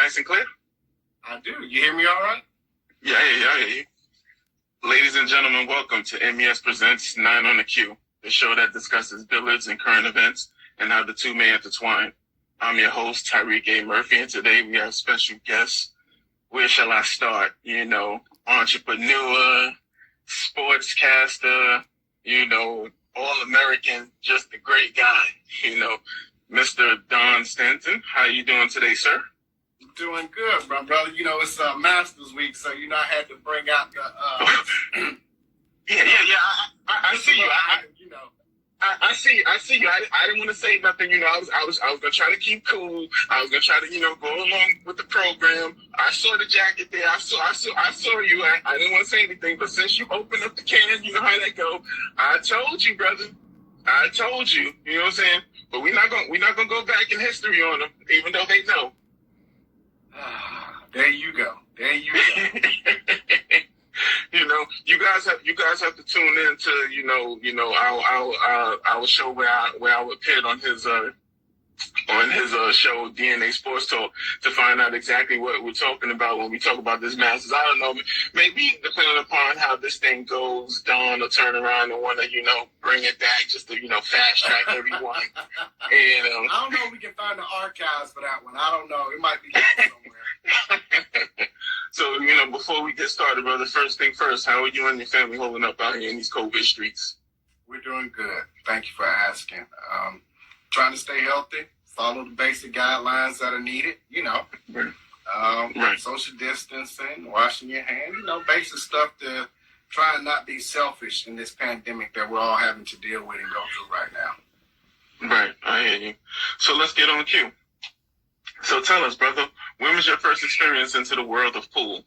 nice and clear? I do. You hear me all right? Yeah, I hear you. Ladies and gentlemen, welcome to MES Presents 9 on the Q, the show that discusses billiards and current events and how the two may intertwine. I'm your host, Tyreek A. Murphy, and today we have special guests. Where shall I start? Entrepreneur, sportscaster, all-American, just a great guy, Mr. Don Stenson. How you doing today, sir? Doing good, my brother. It's Masters Week, so I had to bring out the. I see you. I see you. I didn't want to say nothing. I was gonna try to keep cool. I was gonna try to go along with the program. I saw the jacket there. I saw you. I didn't want to say anything, but since you opened up the can, you know how that go. I told you, brother. I told you. You know what I'm saying? But we're not gonna go back in history on them, even though they know. There you go. You guys have to tune in to our show where I appeared on his show DNA Sports Talk to find out exactly what we're talking about when we talk about this Masters. I don't know, maybe depending upon how this thing goes, Don will turn around and want to bring it back just to fast track everyone. And I don't know if we can find the archives for that one. I don't know. It might be somewhere. So, before we get started, brother, first thing first, how are you and your family holding up out here in these COVID streets? We're doing good. Thank you for asking. Trying to stay healthy, follow the basic guidelines that are needed, Right. Social distancing, washing your hands, basic stuff to try and not be selfish in this pandemic that we're all having to deal with and go through right now. Right, I hear you. So let's get on cue. So tell us, brother, when was your first experience into the world of pool?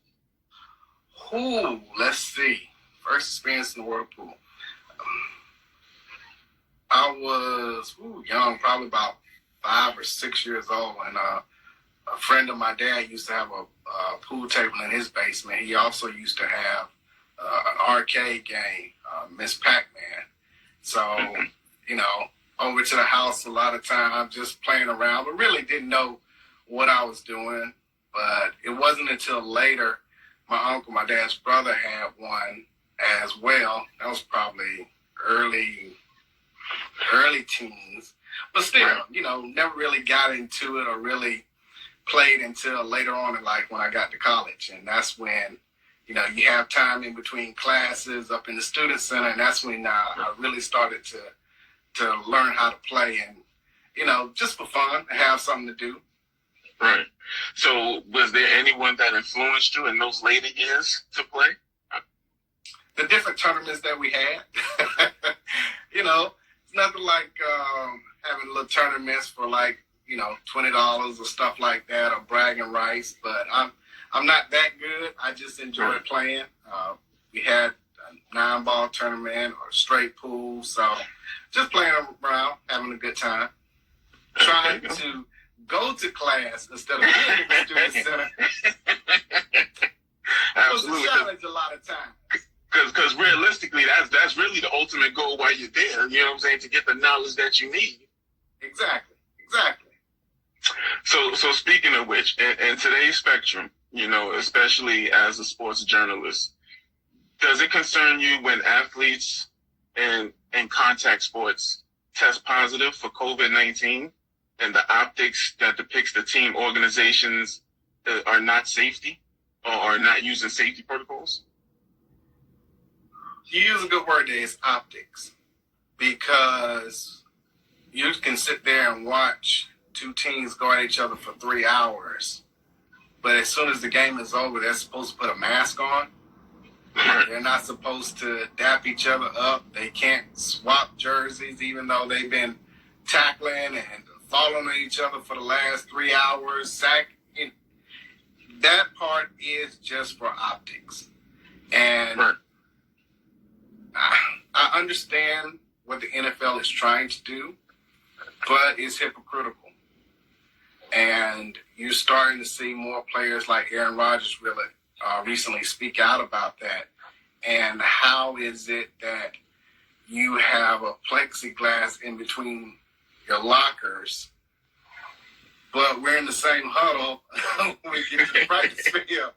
Let's see. First experience in the world of pool. I was young, probably about 5 or 6 years old, and a friend of my dad used to have a pool table in his basement. He also used to have an arcade game, Miss Pac-Man. So, over to the house a lot of times, just playing around, but really didn't know what I was doing. But it wasn't until later, my uncle, my dad's brother, had one as well. That was probably early teens. But still, never really got into it or really played until later on in life when I got to college. And that's when, you have time in between classes up in the student center. And that's when I really started to learn how to play and, just for fun, have something to do. Right. So was there anyone that influenced you in those later years to play? The different tournaments that we had. It's nothing like having little tournaments for $20 or stuff like that, or bragging rights. But I'm not that good. I just enjoy playing. We had a 9-ball tournament or straight pool, so just playing around, having a good time, trying to go to class instead of being in the student center. Absolutely. It was a challenge a lot of times. Because realistically, that's really the ultimate goal while you're there. You know what I'm saying? To get the knowledge that you need. Exactly. So speaking of which, in today's spectrum, especially as a sports journalist, does it concern you when athletes in contact sports test positive for COVID-19 and the optics that depicts the team organizations are not safety or are not using safety protocols? You use a good word there, it's optics, because you can sit there and watch two teams go at each other for 3 hours, but as soon as the game is over, they're supposed to put a mask on. They're not supposed to dap each other up. They can't swap jerseys, even though they've been tackling and falling on each other for the last 3 hours. That part is just for optics. And I understand what the NFL is trying to do, but it's hypocritical. And you're starting to see more players like Aaron Rodgers really recently speak out about that. And how is it that you have a plexiglass in between your lockers but we're in the same huddle when we get to the practice field.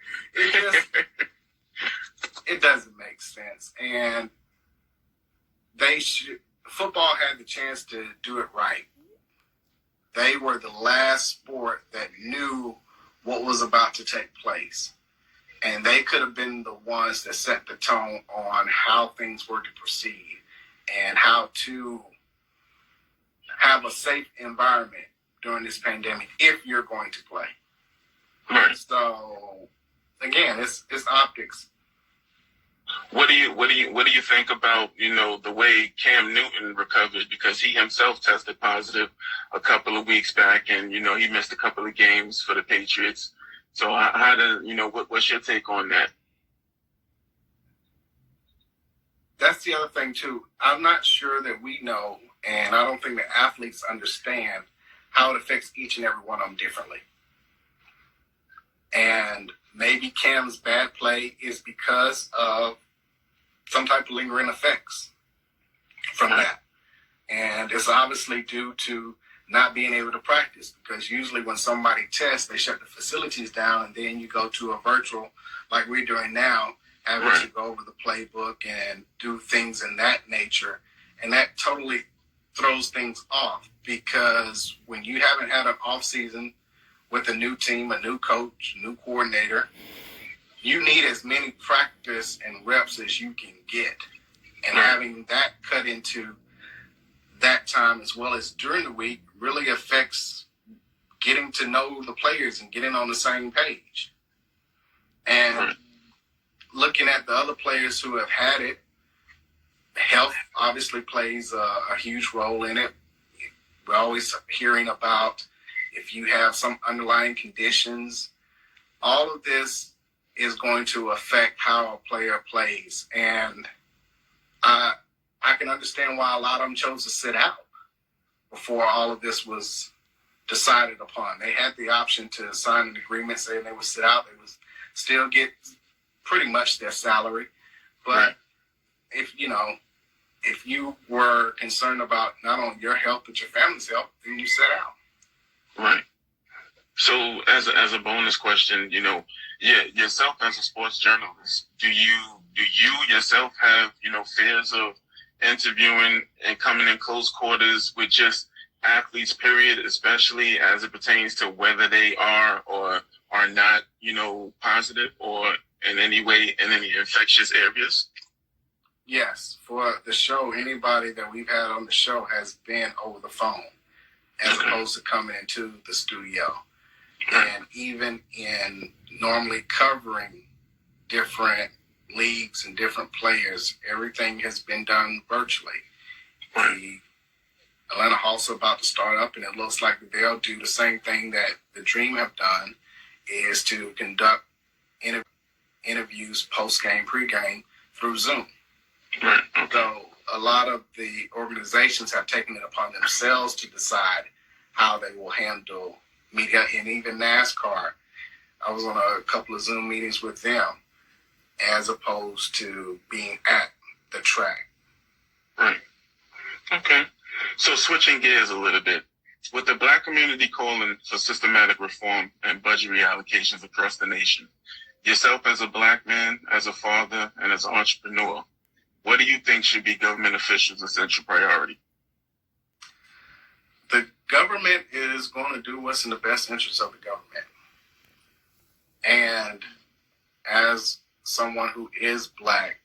It doesn't make sense. And football had the chance to do it right. They were the last sport that knew what was about to take place. And they could have been the ones that set the tone on how things were to proceed and how to have a safe environment during this pandemic if you're going to play. Right. So again, it's optics. What do you think about, the way Cam Newton recovered, because he himself tested positive a couple of weeks back, and he missed a couple of games for the Patriots. So what's your take on that? That's the other thing too. I'm not sure that we know, and I don't think the athletes understand how it affects each and every one of them differently. And maybe Cam's bad play is because of some type of lingering effects from that. And it's obviously due to not being able to practice, because usually when somebody tests, they shut the facilities down, and then you go to a virtual like we're doing now, having to go over the playbook and do things in that nature. And that totally throws things off, because when you haven't had an off season with a new team, a new coach, new coordinator, you need as many practice and reps as you can get. And having that cut into that time as well as during the week really affects getting to know the players and getting on the same page. And looking at the other players who have had it, health obviously plays a huge role in it. We're always hearing about if you have some underlying conditions, all of this is going to affect how a player plays. And I can understand why a lot of them chose to sit out before all of this was decided upon. They had the option to sign an agreement saying they would sit out. They would still get pretty much their salary. But if you were concerned about not only your health but your family's health, then you sat out. Right. So as a bonus question, yourself as a sports journalist, do you yourself have, fears of interviewing and coming in close quarters with just athletes, period, especially as it pertains to whether they are or are not, positive or in any way in any infectious areas? Yes. For the show, anybody that we've had on the show has been over the phone as opposed to coming into the studio. And even in normally covering different leagues and different players, everything has been done virtually. The Atlanta Hawks are about to start up, and it looks like they'll do the same thing that the Dream have done, is to conduct interviews post-game, pre-game through Zoom. So a lot of the organizations have taken it upon themselves to decide how they will handle media, and even NASCAR. I was on a couple of Zoom meetings with them as opposed to being at the track. Right. Okay. So switching gears a little bit, with the Black community calling for systematic reform and budget reallocations across the nation, yourself as a Black man, as a father, and as an entrepreneur, what do you think should be government officials' essential priority? The government is going to do what's in the best interest of the government. And as someone who is Black,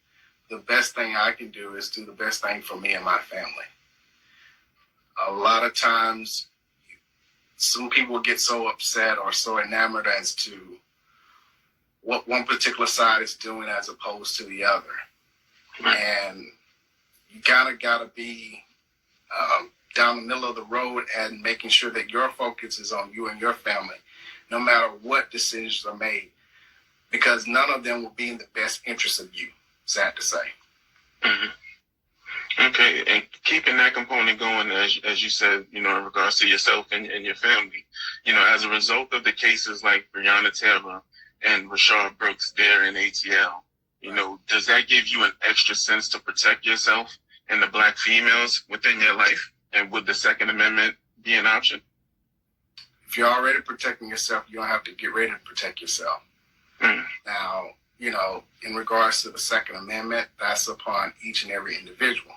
the best thing I can do is do the best thing for me and my family. A lot of times, some people get so upset or so enamored as to what one particular side is doing as opposed to the other. And you gotta be down the middle of the road and making sure that your focus is on you and your family, no matter what decisions are made, because none of them will be in the best interest of you, sad to say. Okay, and keeping that component going, as you said, in regards to yourself and your family, as a result of the cases like Breonna Taylor and Rashard Brooks there in ATL, does that give you an extra sense to protect yourself and the Black females within your life? And would the Second Amendment be an option? if you're already protecting yourself, you don't have to get ready to protect yourself. Now, in regards to the Second Amendment, that's upon each and every individual.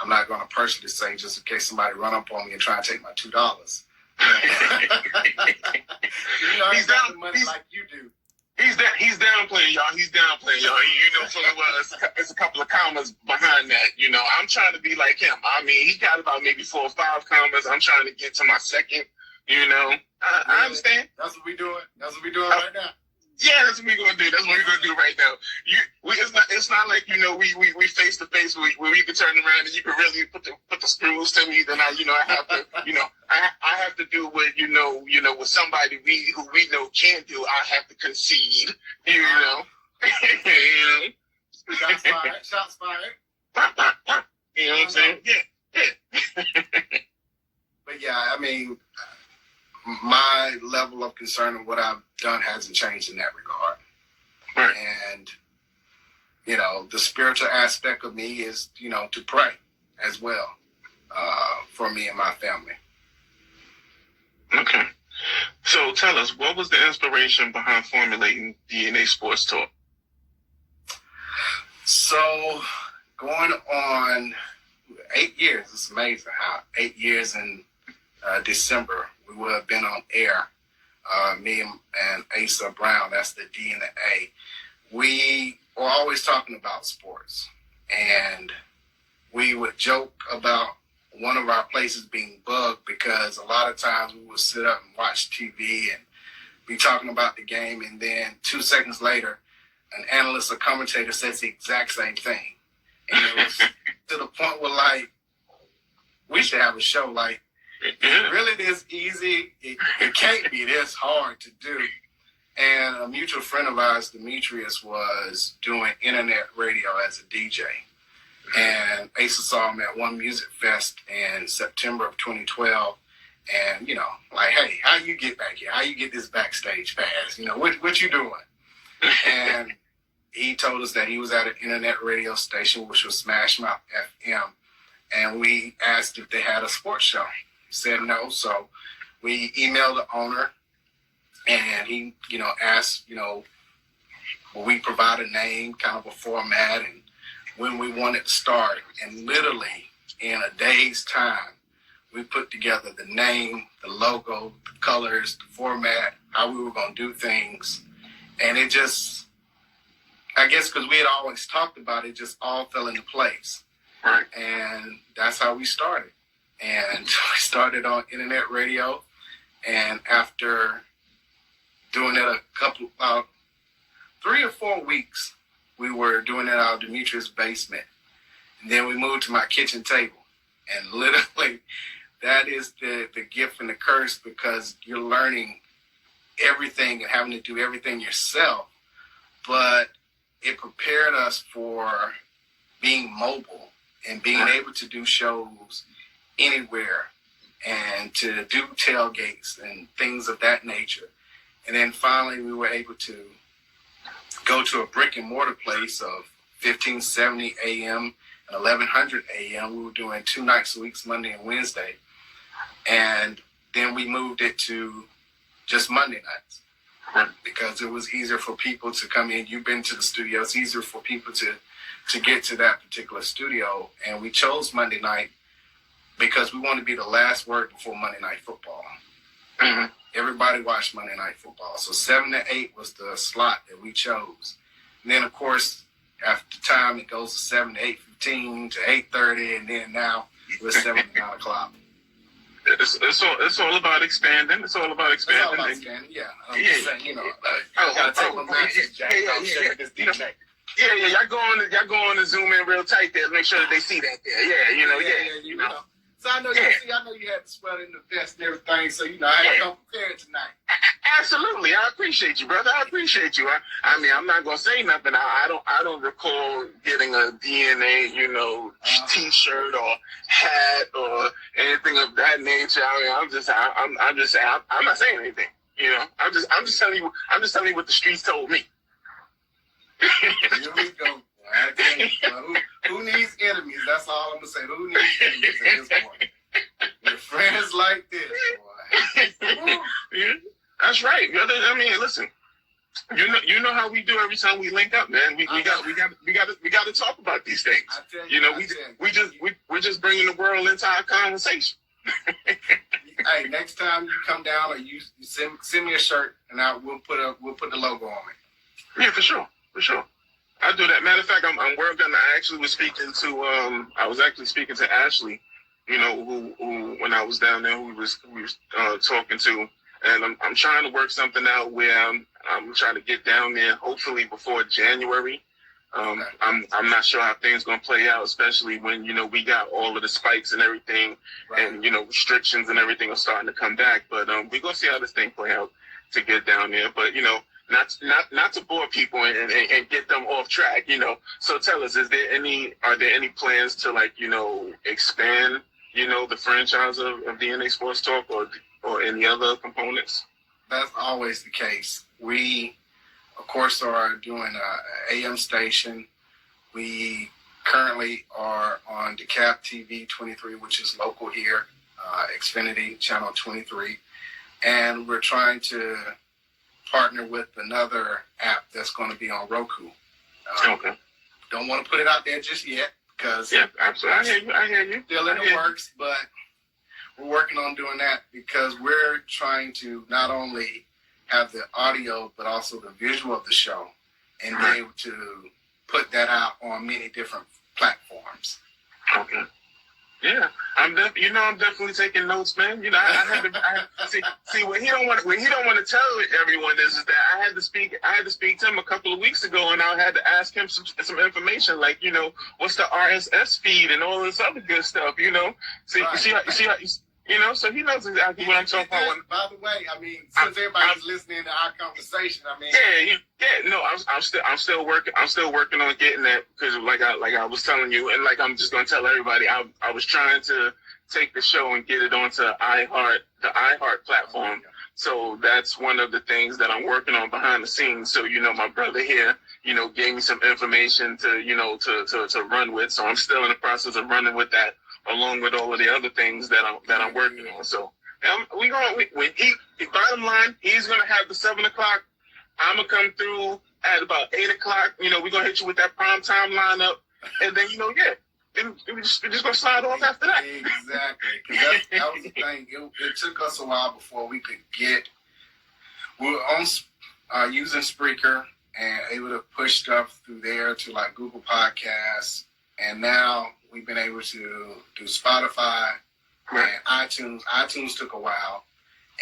I'm not going to personally say just in case somebody run up on me and try and take my $2. He's got the money like you do. He's downplaying y'all. He's downplaying y'all. Fully well, it's a couple of commas behind that. I'm trying to be like him. I mean, he got about maybe 4 or 5 commas. I'm trying to get to my second. I understand. That's what we doing. That's what we doing right now. Yeah, that's what we're gonna do. That's what we're gonna do right now. It's not like we face to face where we can turn around and you can really put the screws to me. Then I have to I have to do what with somebody who we know can do. I have to concede. Shots fired. Shots fired. You know what I'm saying? Yeah. But yeah, I mean, my level of concern and what I've done hasn't changed in that regard. Right. And, the spiritual aspect of me is, to pray as well for me and my family. Okay. So tell us, what was the inspiration behind formulating DNA Sports Talk? So going on 8 years, it's amazing how 8 years in December, we would have been on air. Me and Asa Brown, that's the D and the A. We were always talking about sports. And we would joke about one of our places being bugged because a lot of times we would sit up and watch TV and be talking about the game. And then 2 seconds later, an analyst or commentator says the exact same thing. And it was to the point where, we should have a show really this easy. It can't be this hard to do. And a mutual friend of ours, Demetrius, was doing internet radio as a DJ. And Asa saw him at one music fest in September of 2012. And, hey, how you get back here? How you get this backstage pass? What you doing? And he told us that he was at an internet radio station, which was Smash Mouth FM. And we asked if they had a sports show. He said no, so we emailed the owner, and he, asked, will we provide a name, kind of a format, and when we wanted to start. And literally in a day's time, we put together the name, the logo, the colors, the format, how we were going to do things. And it just, I guess because we had always talked about it, just all fell into place. Right. And that's how we started. And we started on internet radio. And after doing it 3 or 4 weeks, we were doing it out of Demetrius' basement. And then we moved to my kitchen table. And literally, that is the gift and the curse, because you're learning everything and having to do everything yourself. But it prepared us for being mobile and being able to do shows anywhere and to do tailgates and things of that nature. And then finally we were able to go to a brick and mortar place of 1570 AM and 1100 AM. We were doing 2 nights a week, Monday and Wednesday. And then we moved it to just Monday nights because it was easier for people to come in. You've been to the studio. It's easier for people to get to that particular studio. And we chose Monday night because we wanted to be the last word before Monday Night Football. Mm-hmm. Everybody watched Monday Night Football. So 7 to 8 was the slot that we chose. And then, of course, after time, it goes to 7 to 8:15 to 8:30, and then now we're 7 to 9 o'clock. It's all about expanding. It's all about expanding. It's all about expanding, yeah. I'm just saying, I gotta take my message, Jack. I'm sharing this DJ. Yeah, y'all go on and zoom in real tight there. Make sure that they see that there. Yeah. So I know you had to sweat in the vest and everything, so I had to come prepared tonight. Absolutely, I appreciate you, brother. I appreciate you. I mean, I'm not gonna say nothing. I don't recall getting a DNA, T-shirt or hat or anything of that nature. I mean, I'm not saying anything. I'm just telling you what the streets told me. Here we go. Who needs enemies? That's all I'm gonna say. Who needs enemies at this point? With friends like this, boy. Right. I mean, listen. You know how we do every time we link up, man. We got to talk about these things. I tell you, we're just bringing the world into our conversation. Hey, next time you come down, or you send me a shirt, and we'll put the logo on it. Yeah, for sure. I'll do that. Matter of fact, I'm working. I was actually speaking to Ashley, you know, who when I was down there, who we was talking to, and I'm trying to work something out where I'm trying to get down there, hopefully before January. I'm not sure how things gonna play out, especially when, you know, we got all of the spikes and everything, right, and, you know, restrictions and everything are starting to come back. But we're gonna see how this thing play out to get down there. But, you know, not to bore people and get them off track, you know. So tell us, are there any plans to, like, you know, expand, you know, the franchise of DNA Sports Talk or any other components? That's always the case. We, of course, are doing an AM station. We currently are on DeKalb TV 23, which is local here, Xfinity Channel 23. And we're trying to partner with another app that's going to be on Roku. Okay. Don't want to put it out there just yet because... Yeah, absolutely. I hear you. Still in the works, but we're working on doing that because we're trying to not only have the audio, but also the visual of the show, and be able to put that out on many different platforms. Okay. Yeah, I'm definitely taking notes, man. You know, I had to see what he don't want to tell everyone is that I had to speak to him a couple of weeks ago, and I had to ask him some information, like, you know, what's the RSS feed and all this other good stuff, you know. See, right. you see how you know, so he knows exactly what I'm talking about. By the way, I mean, since everybody's listening to our conversation, I mean, no, I'm still working on getting that, because like I was telling you, and like I'm just gonna tell everybody, I was trying to take the show and get it onto the iHeart platform. So that's one of the things that I'm working on behind the scenes. So, you know, my brother here, you know, gave me some information to, you know, to run with. So I'm still in the process of running with that, along with all of the other things that I'm working on. So bottom line, he's gonna have the 7 o'clock. I'm gonna come through at about 8 o'clock. You know, we're gonna hit you with that prime time lineup, and then, you know, we're just gonna slide off after that. Exactly, because that was the thing. It took us a while before we could get. We were on using Spreaker and able to push stuff through there to like Google Podcasts, and now we've been able to do Spotify and iTunes. iTunes took a while,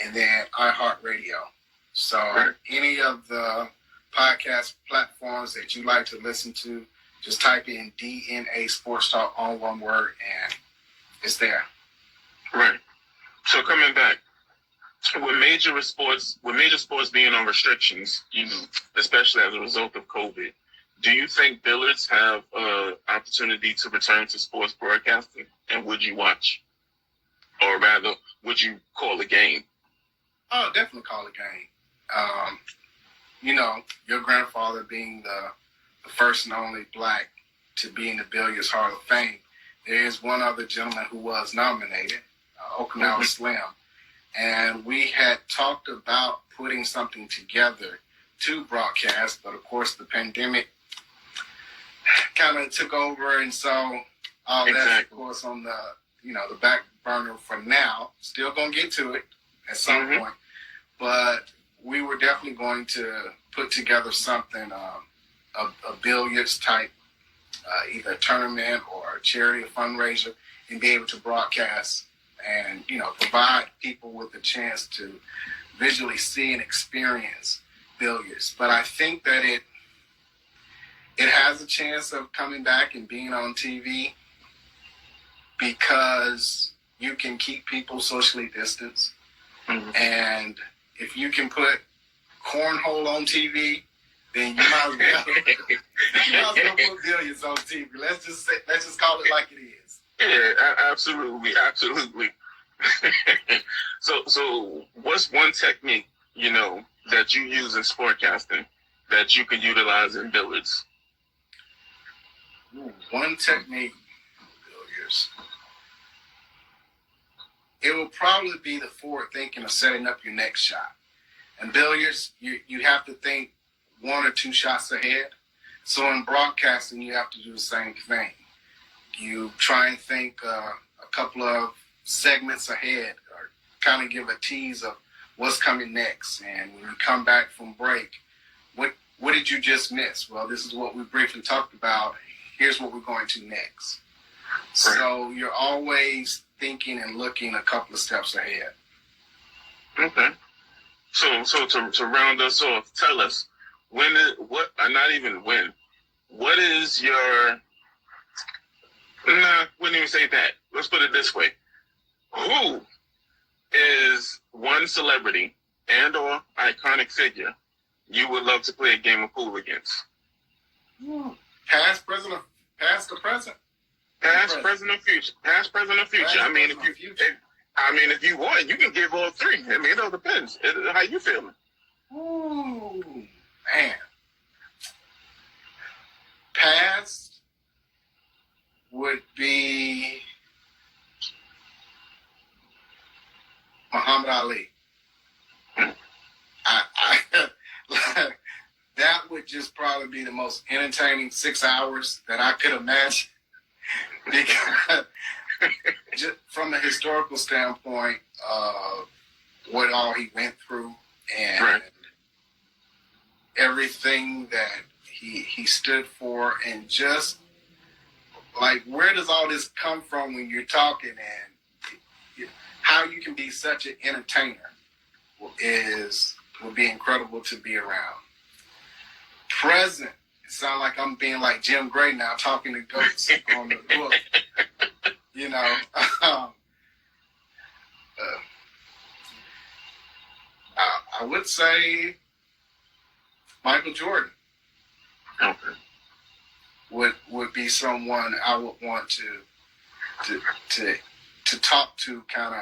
and then iHeartRadio. So any of the podcast platforms that you like to listen to, just type in DNA Sports Talk, all one word, and it's there. Right. So coming back, with major sports being on restrictions, you know, especially as a result of COVID, do you think Billiards have an opportunity to return to sports broadcasting? And would you watch? Or rather, would you call a game? Oh, definitely call a game. You know, your grandfather being the first and only black to be in the Billiards Hall of Fame, there is one other gentleman who was nominated, Okinawa Slim. And we had talked about putting something together to broadcast, but of course the pandemic kind of took over, and so all that's, of course, on the, you know, the back burner for now. Still gonna get to it at some point, but we were definitely going to put together something, a billiards type, either a tournament or a charity fundraiser, and be able to broadcast and, you know, provide people with a chance to visually see and experience billiards. But I think that it has a chance of coming back and being on TV because you can keep people socially distanced. And if you can put cornhole on TV, then you might as well put billiards on TV. Let's just call it like it is. Yeah, absolutely. So what's one technique, you know, that you use in sportcasting that you could utilize in billiards? One technique in billiards. It will probably be the forward thinking of setting up your next shot. In billiards, you have to think 1 or 2 shots ahead. So in broadcasting, you have to do the same thing. You try and think a couple of segments ahead, or kind of give a tease of what's coming next. And when you come back from break, what did you just miss? Well, this is what we briefly talked about. Here's what we're going to next. So you're always thinking and looking a couple of steps ahead. Okay. So to round us off, tell us what is your, wouldn't even say that. Let's put it this way. Who is one celebrity and or iconic figure you would love to play a game of pool against? Past, present, or past or present? Past, present, or future. Past, present, or future. Past, if you want, you can give all 3. I mean, it all depends. How you feeling? Ooh, man. Past would be Muhammad Ali. That would just probably be the most entertaining 6 hours that I could imagine. Because just from a historical standpoint of what all he went through and everything that he stood for, and just like, where does all this come from when you're talking, and how you can be such an entertainer would be incredible to be around. Present, it sounds like I'm being like Jim Gray now, talking to goats on the book. You know, I would say Michael Jordan would be someone I would want to talk to, kind of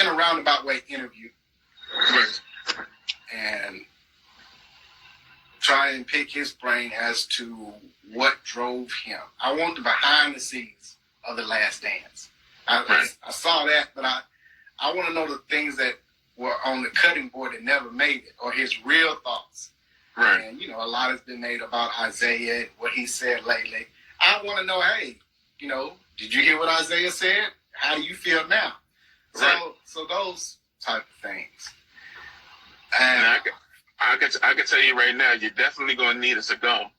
in a roundabout way, interview, and try and pick his brain as to what drove him. I want the behind the scenes of The Last Dance. I saw that, but I want to know the things that were on the cutting board that never made it, or his real thoughts. Right. And, a lot has been made about Isaiah, what he said lately. I want to know, hey, did you hear what Isaiah said? How do you feel now? Right. So those type of things. And I can tell you right now, you're definitely going to need a cigar.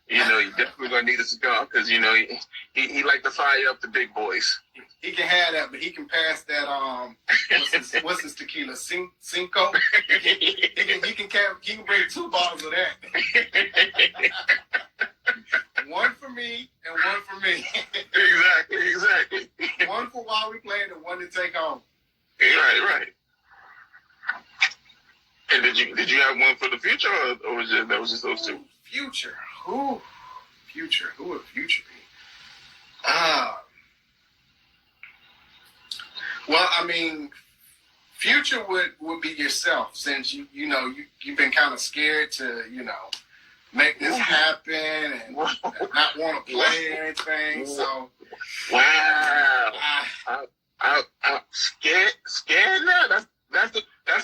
You're definitely going to need a cigar because, he like to fire up the big boys. He can have that, but he can pass that, what's his tequila? Cinco? He can bring 2 bottles of that. One for me and one for me. Exactly. One for while we playing and one to take home. Right. And did you have one for the future, or was that just those 2? Future. Who would future be? Well, I mean, future would be yourself, since you've been kind of scared to make this happen and not want to play or anything. So wow, I'm scared now. That's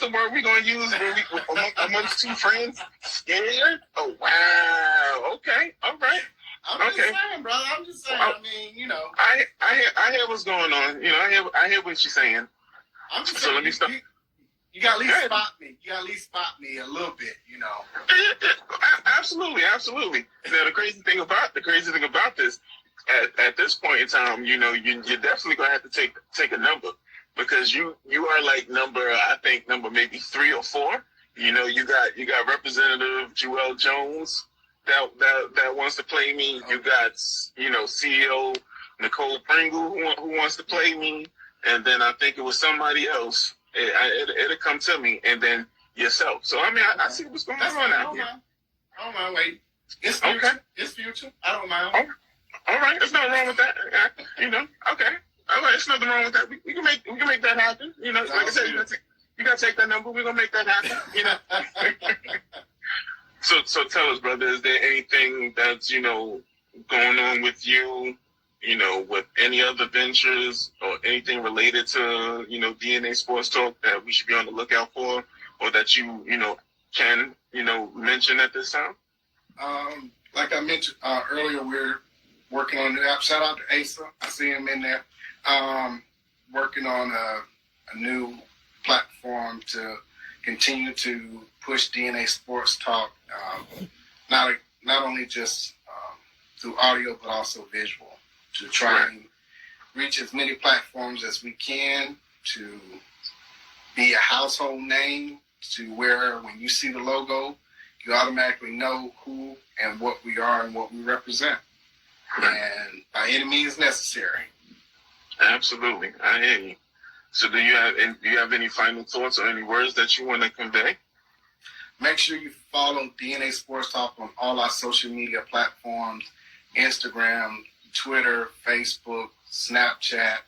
the word we're gonna use when amongst 2 friends. Scared? Oh wow. Okay. All right. I'm just saying, brother. I'm just saying. I mean, I hear what's going on. I hear what you're saying. I'm just so saying. Let me stop. You got to at least spot me. You got to at least spot me a little bit. Absolutely. Now the crazy thing about this, at this point in time, you're definitely gonna have to take a number, because you are like number maybe 3 or 4. You got Representative Joel Jones that wants to play me. You got CEO Nicole Pringle who wants to play me, and then I think it was somebody else. It'll come to me, and then yourself. So I mean, I see what's going on out here. I don't mind waiting. It's future. Okay. It's future. I don't mind. All right. There's nothing wrong with that. Okay. All right. There's nothing wrong with that. We can make that happen. Like I said, you gotta take that number. We're gonna make that happen. So tell us, brother, is there anything that's going on with you? With any other ventures or anything related to DNA Sports Talk that we should be on the lookout for, or that you can mention at this time? Like I mentioned earlier, we're working on a new app. Shout out to Asa. I see him in there. Working on a new platform to continue to push DNA Sports Talk, not only just through audio, but also visual, to try and reach as many platforms as we can, to be a household name, to where when you see the logo, you automatically know who and what we are and what we represent. And by any means necessary. Absolutely. I hear you. So do you have any final thoughts or any words that you want to convey? Make sure you follow DNA Sports Talk on all our social media platforms, Instagram, Twitter, Facebook, Snapchat,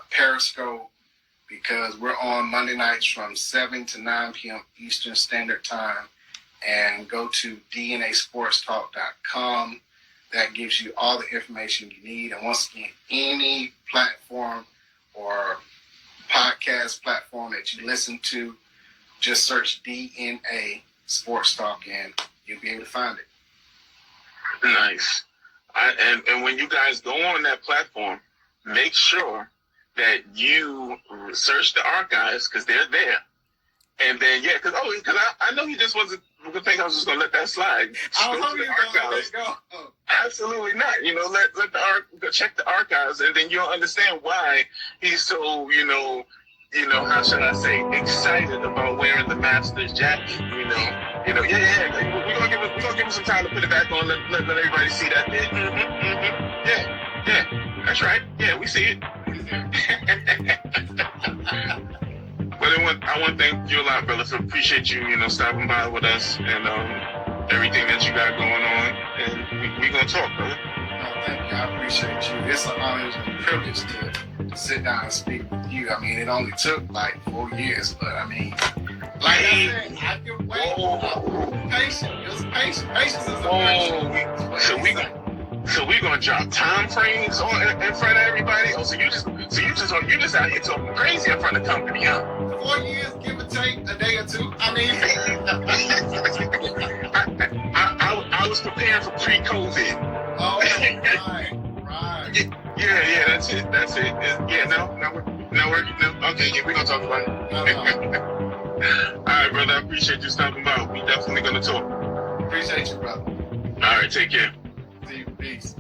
Periscope, because we're on Monday nights from 7 to 9 p.m. Eastern Standard Time. And go to DNASportsTalk.com. That gives you all the information you need. And once again, any platform or podcast platform that you listen to, just search DNA Sports Talk and you'll be able to find it. Nice. And when you guys go on that platform, make sure that you search the archives because they're there. And then, because I know he just wasn't going to think I was just going to let that slide. Absolutely not. Let the check the archives, and then you'll understand why he's so, how should I say, excited about wearing the Masters jacket. We're gonna give him some time to put it back on. Let everybody see that. Yeah, that's right. Yeah, we see it. But I want to thank you a lot, brother. Appreciate you, stopping by with us and everything that you got going on. And we're going to talk, brother. Thank you. I appreciate you. It's an honor and a privilege to sit down and speak with you. I mean, it only took like 4 years, but I mean, like I said, I can wait. I'm patient. It's patient. Patience is a virtue. So we're gonna drop time frames in front of everybody. Oh, so you just out here talking crazy in front of the company, huh? 4 years, give or take a day or two. I mean, I was preparing for pre-COVID. Oh, right. Yeah, that's it. Okay, we're gonna talk about it. All right, brother. I appreciate you stopping by. We definitely gonna talk. Appreciate you, brother. All right, take care. See you. Peace.